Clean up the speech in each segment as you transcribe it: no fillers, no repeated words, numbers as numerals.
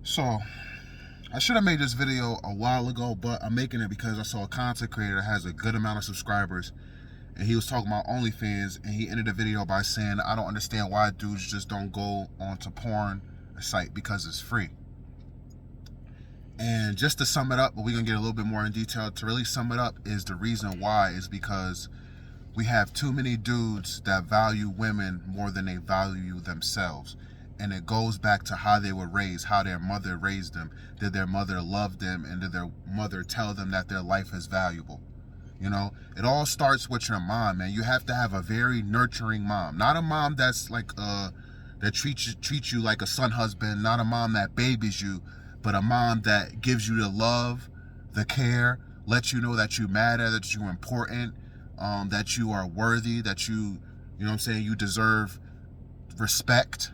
So, I should have made this video a while ago, but I'm making it because I saw a content creator that has a good amount of subscribers, and he was talking about OnlyFans, and he ended the video by saying, I don't understand why dudes just don't go onto porn site because it's free. And just to sum it up, but we're going to get a little bit more in detail, to really sum it up is the reason why is because we have too many dudes that value women more than they value themselves. And it goes back to how they were raised, how their mother raised them. Did their mother love them, and did their mother tell them that their life is valuable? You know, it all starts with your mom, man. You have to have a very nurturing mom. Not a mom that's like that treats you like a son husband, not a mom that babies you, but a mom that gives you the love, the care, lets you know that you matter, that you're important, that you are worthy, that you know what I'm saying, you deserve respect.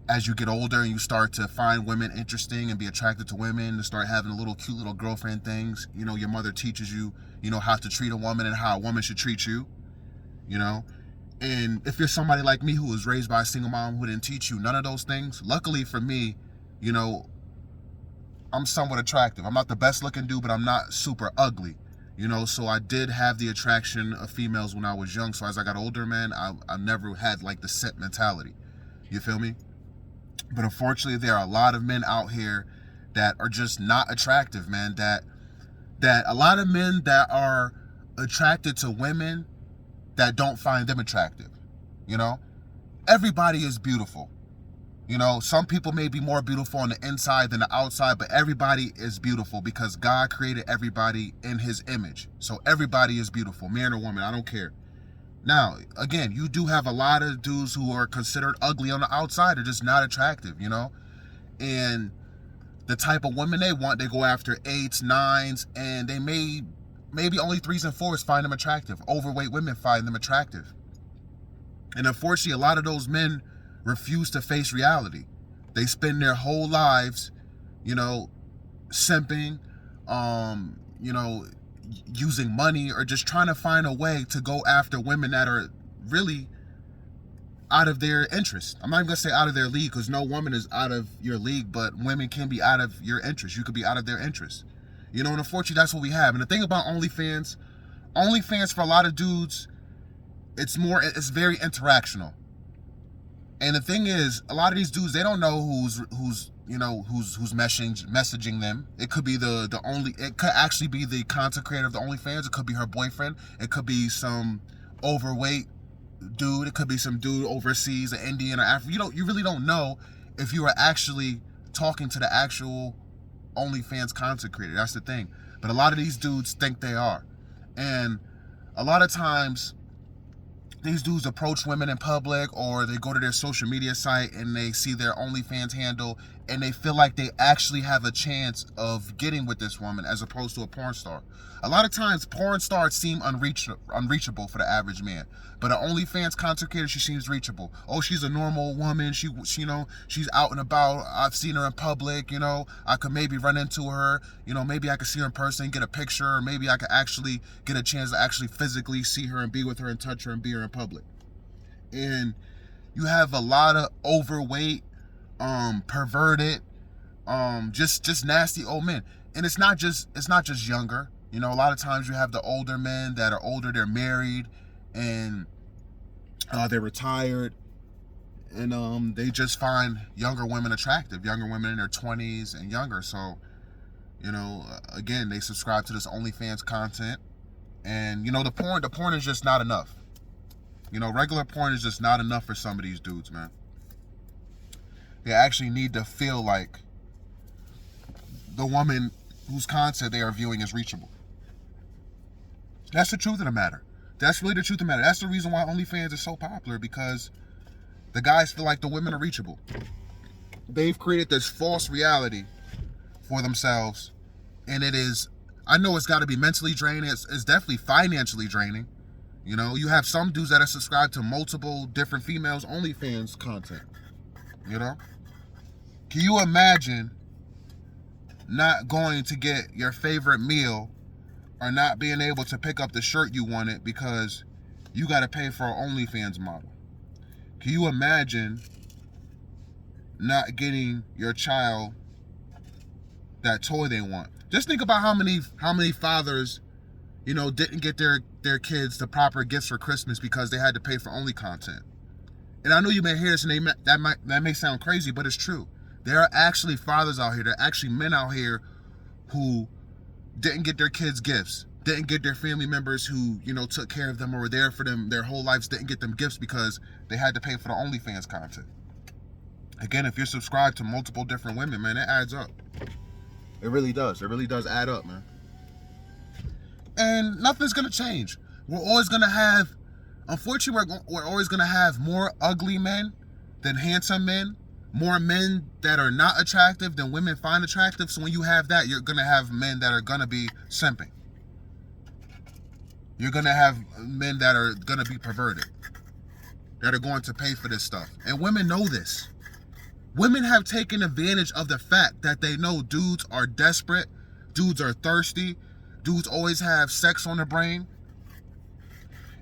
As you get older and you start to find women interesting and be attracted to women and start having a little cute little girlfriend things, you know, your mother teaches you, you know, how to treat a woman and how a woman should treat you, you know. And if you're somebody like me who was raised by a single mom who didn't teach you none of those things, luckily for me, you know, I'm somewhat attractive. I'm not the best looking dude, but I'm not super ugly, you know. So I did have the attraction of females when I was young. So as I got older, man, I never had like the set mentality. You feel me? But unfortunately, there are a lot of men out here that are just not attractive, man. That a lot of men that are attracted to women that don't find them attractive. You know, everybody is beautiful. You know, some people may be more beautiful on the inside than the outside, but everybody is beautiful because God created everybody in his image. So everybody is beautiful, man or woman, I don't care. Now, again, you do have a lot of dudes who are considered ugly on the outside. They're just not attractive, you know? And the type of women they want, they go after 8s, 9s, and they maybe only 3s and 4s find them attractive. Overweight women find them attractive. And unfortunately, a lot of those men refuse to face reality. They spend their whole lives, you know, simping, you know, using money, or just trying to find a way to go after women that are really out of their interest. I'm not even gonna say out of their league, because no woman is out of your league, but women can be out of your interest. You could be out of their interest. You know, and unfortunately that's what we have. And the thing about OnlyFans for a lot of dudes, it's very interactional. And the thing is, a lot of these dudes, they don't know who's messaging them. It could be it could actually be the content creator of the OnlyFans. It could be her boyfriend. It could be some overweight dude. It could be some dude overseas, an Indian or African. You really don't know if you are actually talking to the actual OnlyFans content creator. That's the thing. But a lot of these dudes think they are. And a lot of times, these dudes approach women in public, or they go to their social media site and they see their OnlyFans handle, and they feel like they actually have a chance of getting with this woman as opposed to a porn star. A lot of times porn stars seem unreachable for the average man, but an OnlyFans content creator, she seems reachable. Oh, she's a normal woman. She you know, she's out and about. I've seen her in public. You know, I could maybe run into her. You know, maybe I could see her in person, get a picture, or maybe I could actually get a chance to actually physically see her and be with her and touch her and be her in public. And you have a lot of overweight, perverted, just nasty old men. And it's not just younger. You know, a lot of times you have the older men that are older, they're married, and they're retired, and they just find younger women attractive, younger women in their 20s and younger. So, you know, again, they subscribe to this OnlyFans content, and you know, the porn is just not enough. You know, regular porn is just not enough for some of these dudes, man. They actually need to feel like the woman whose content they are viewing is reachable. That's the truth of the matter. That's really the truth of the matter. That's the reason why OnlyFans is so popular, because the guys feel like the women are reachable. They've created this false reality for themselves, and I know it's got to be mentally draining. It's definitely financially draining. You know, you have some dudes that are subscribed to multiple different females' OnlyFans content. You know? Can you imagine not going to get your favorite meal, or not being able to pick up the shirt you wanted because you got to pay for an OnlyFans model? Can you imagine not getting your child that toy they want. Just think about how many fathers, didn't get their kids the proper gifts for Christmas because they had to pay for only content. And I know you may hear this and that may sound crazy, but it's true. There are actually fathers out here, there are actually men out here who didn't get their kids gifts, didn't get their family members who, took care of them or were there for them their whole lives, didn't get them gifts because they had to pay for the OnlyFans content. Again, if you're subscribed to multiple different women, man, it adds up. It really does. It really does add up, man. And nothing's going to change. We're always going to have, unfortunately, we're always going to have more ugly men than handsome men, more men that are not attractive than women find attractive. So when you have that, you're going to have men that are going to be simping. You're going to have men that are going to be perverted, that are going to pay for this stuff. And women know this. Women have taken advantage of the fact that they know dudes are desperate, dudes are thirsty, dudes always have sex on their brain,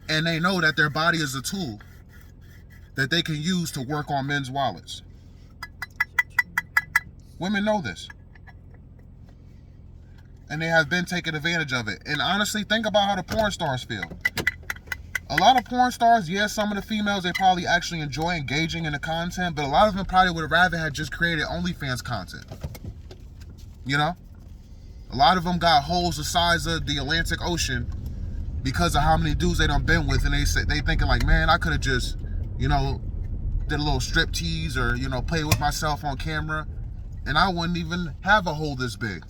and they know that their body is a tool that they can use to work on men's wallets. Women know this. And they have been taking advantage of it. And honestly, think about how the porn stars feel. A lot of porn stars, some of the females, they probably actually enjoy engaging in the content, but a lot of them probably would have rather had just created OnlyFans content. A lot of them got holes the size of the Atlantic Ocean because of how many dudes they done been with, and they thinking like, man, I could have just, did a little strip tease or, play with myself on camera, and I wouldn't even have a hole this big.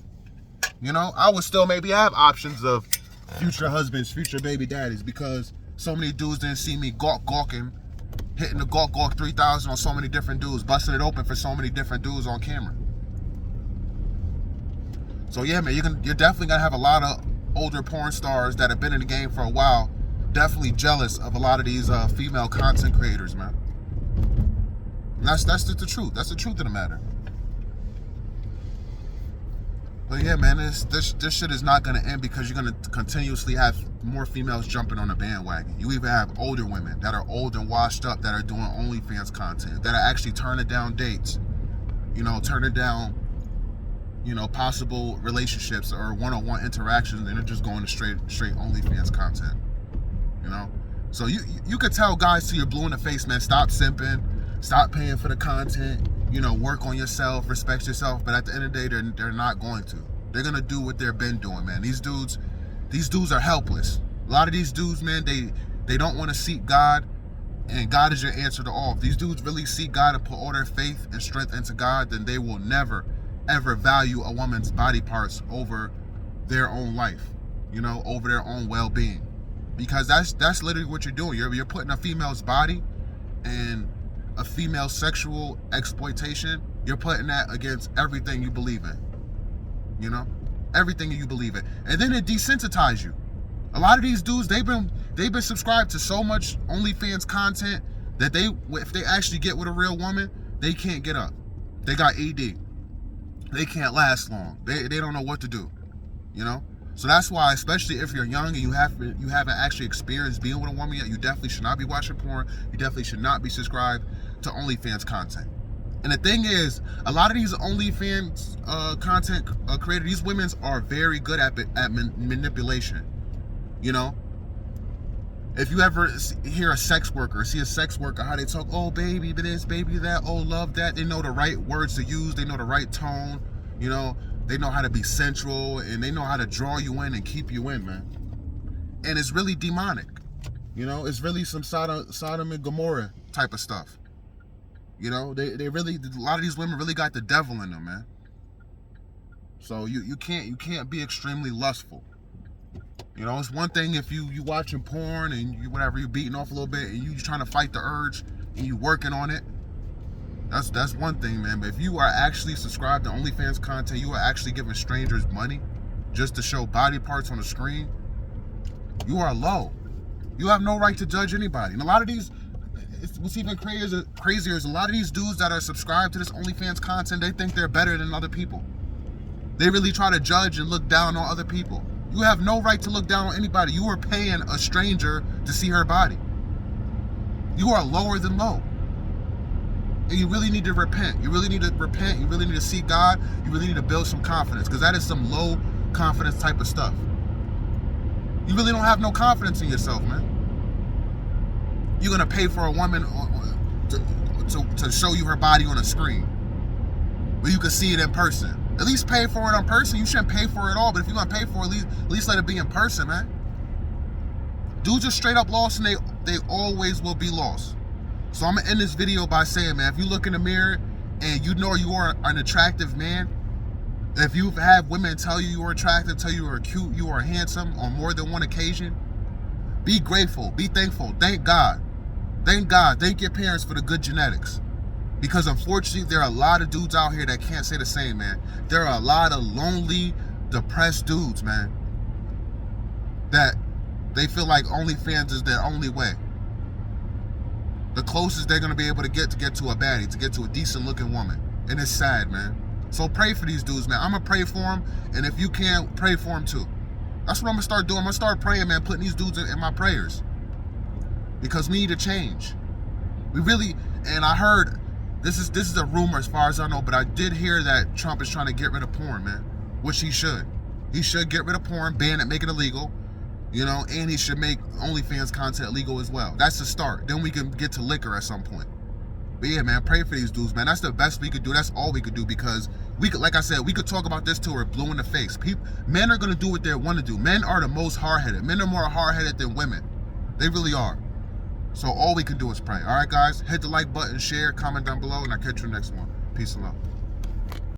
I would still maybe have options of future husbands, future baby daddies, because so many dudes didn't see me gawking, hitting the gawk 3000 on so many different dudes, busting it open for so many different dudes on camera. So yeah, man, you're definitely gonna have a lot of older porn stars that have been in the game for a while, definitely jealous of a lot of these female content creators, man. And that's the truth. That's the truth of the matter. But yeah, man, this shit is not gonna end because you're gonna continuously have more females jumping on the bandwagon. You even have older women that are old and washed up that are doing OnlyFans content, that are actually turning down dates, turning down, possible relationships or one-on-one interactions, and they're just going to straight OnlyFans content. So you could tell guys till you're blue in the face, man, stop simping, stop paying for the content. Work on yourself, respect yourself. But at the end of the day, they're not going to. They're gonna do what they've been doing, man. These dudes are helpless. A lot of these dudes, man, they don't want to seek God, and God is your answer to all. If these dudes really seek God and put all their faith and strength into God, then they will never, ever value a woman's body parts over their own life, over their own well-being. Because that's literally what you're doing. You're putting a female's body and a female sexual exploitation, you're putting that against everything you believe in. Everything you believe in. And then it desensitizes you. A lot of these dudes, they've been subscribed to so much OnlyFans content that if they actually get with a real woman, they can't get up. They got ED. They can't last long. They don't know what to do. So that's why, especially if you're young and you haven't actually experienced being with a woman yet, you definitely should not be watching porn. You definitely should not be subscribed to OnlyFans content. And the thing is, a lot of these OnlyFans content creators, these women are very good at manipulation. If you ever hear a sex worker, see a sex worker, how they talk, oh, baby this, baby that, oh, love that. They know the right words to use. They know the right tone. They know how to be sensual, and they know how to draw you in and keep you in, man. And it's really demonic. It's really some Sodom and Gomorrah type of stuff. They really, a lot of these women really got the devil in them, man. So you can't be extremely lustful. It's one thing if you watching porn and you're beating off a little bit and you trying to fight the urge and you working on it. That's one thing, man. But if you are actually subscribed to OnlyFans content, you are actually giving strangers money just to show body parts on the screen, you are low. You have no right to judge anybody. And a lot of these, what's even crazier is a lot of these dudes that are subscribed to this OnlyFans content, they think they're better than other people. They really try to judge and look down on other people. You have no right to look down on anybody. You are paying a stranger to see her body. You are lower than low. And you really need to repent. You really need to repent. You really need to seek God. You really need to build some confidence, because that is some low confidence type of stuff. You really don't have no confidence in yourself, man. You're going to pay for a woman to show you her body on a screen where you can see it in person. At least pay for it in person. You shouldn't pay for it all, but if you're going to pay for it, at least let it be in person, man. Dudes are straight up lost, and they always will be lost. So I'm going to end this video by saying, man, if you look in the mirror and you know you are an attractive man, if you've had women tell you you are attractive, tell you are cute, you are handsome on more than one occasion, be grateful, be thankful, thank God. Thank God, thank your parents for the good genetics. Because unfortunately, there are a lot of dudes out here that can't say the same, man. There are a lot of lonely, depressed dudes, man, that they feel like OnlyFans is their only way. The closest they're going to be able to get to a baddie, to get to a decent looking woman. And it's sad, man. So pray for these dudes, man. I'm going to pray for them. And if you can, pray for them too. That's what I'm going to start doing. I'm going to start praying, man, putting these dudes in my prayers. Because we need to change. We really, and I heard, this is a rumor as far as I know, but I did hear that Trump is trying to get rid of porn, man. Which he should. He should get rid of porn, ban it, make it illegal. You know, and he should make OnlyFans content legal as well. That's the start. Then we can get to liquor at some point. But yeah, man, pray for these dudes, man. That's the best we could do. That's all we could do, because we could, like I said, we could talk about this till we're blue in the face. Men are going to do what they want to do. Men are the most hard-headed. Men are more hard-headed than women. They really are. So all we can do is pray. All right, guys, hit the like button, share, comment down below, and I'll catch you in the next one. Peace and love.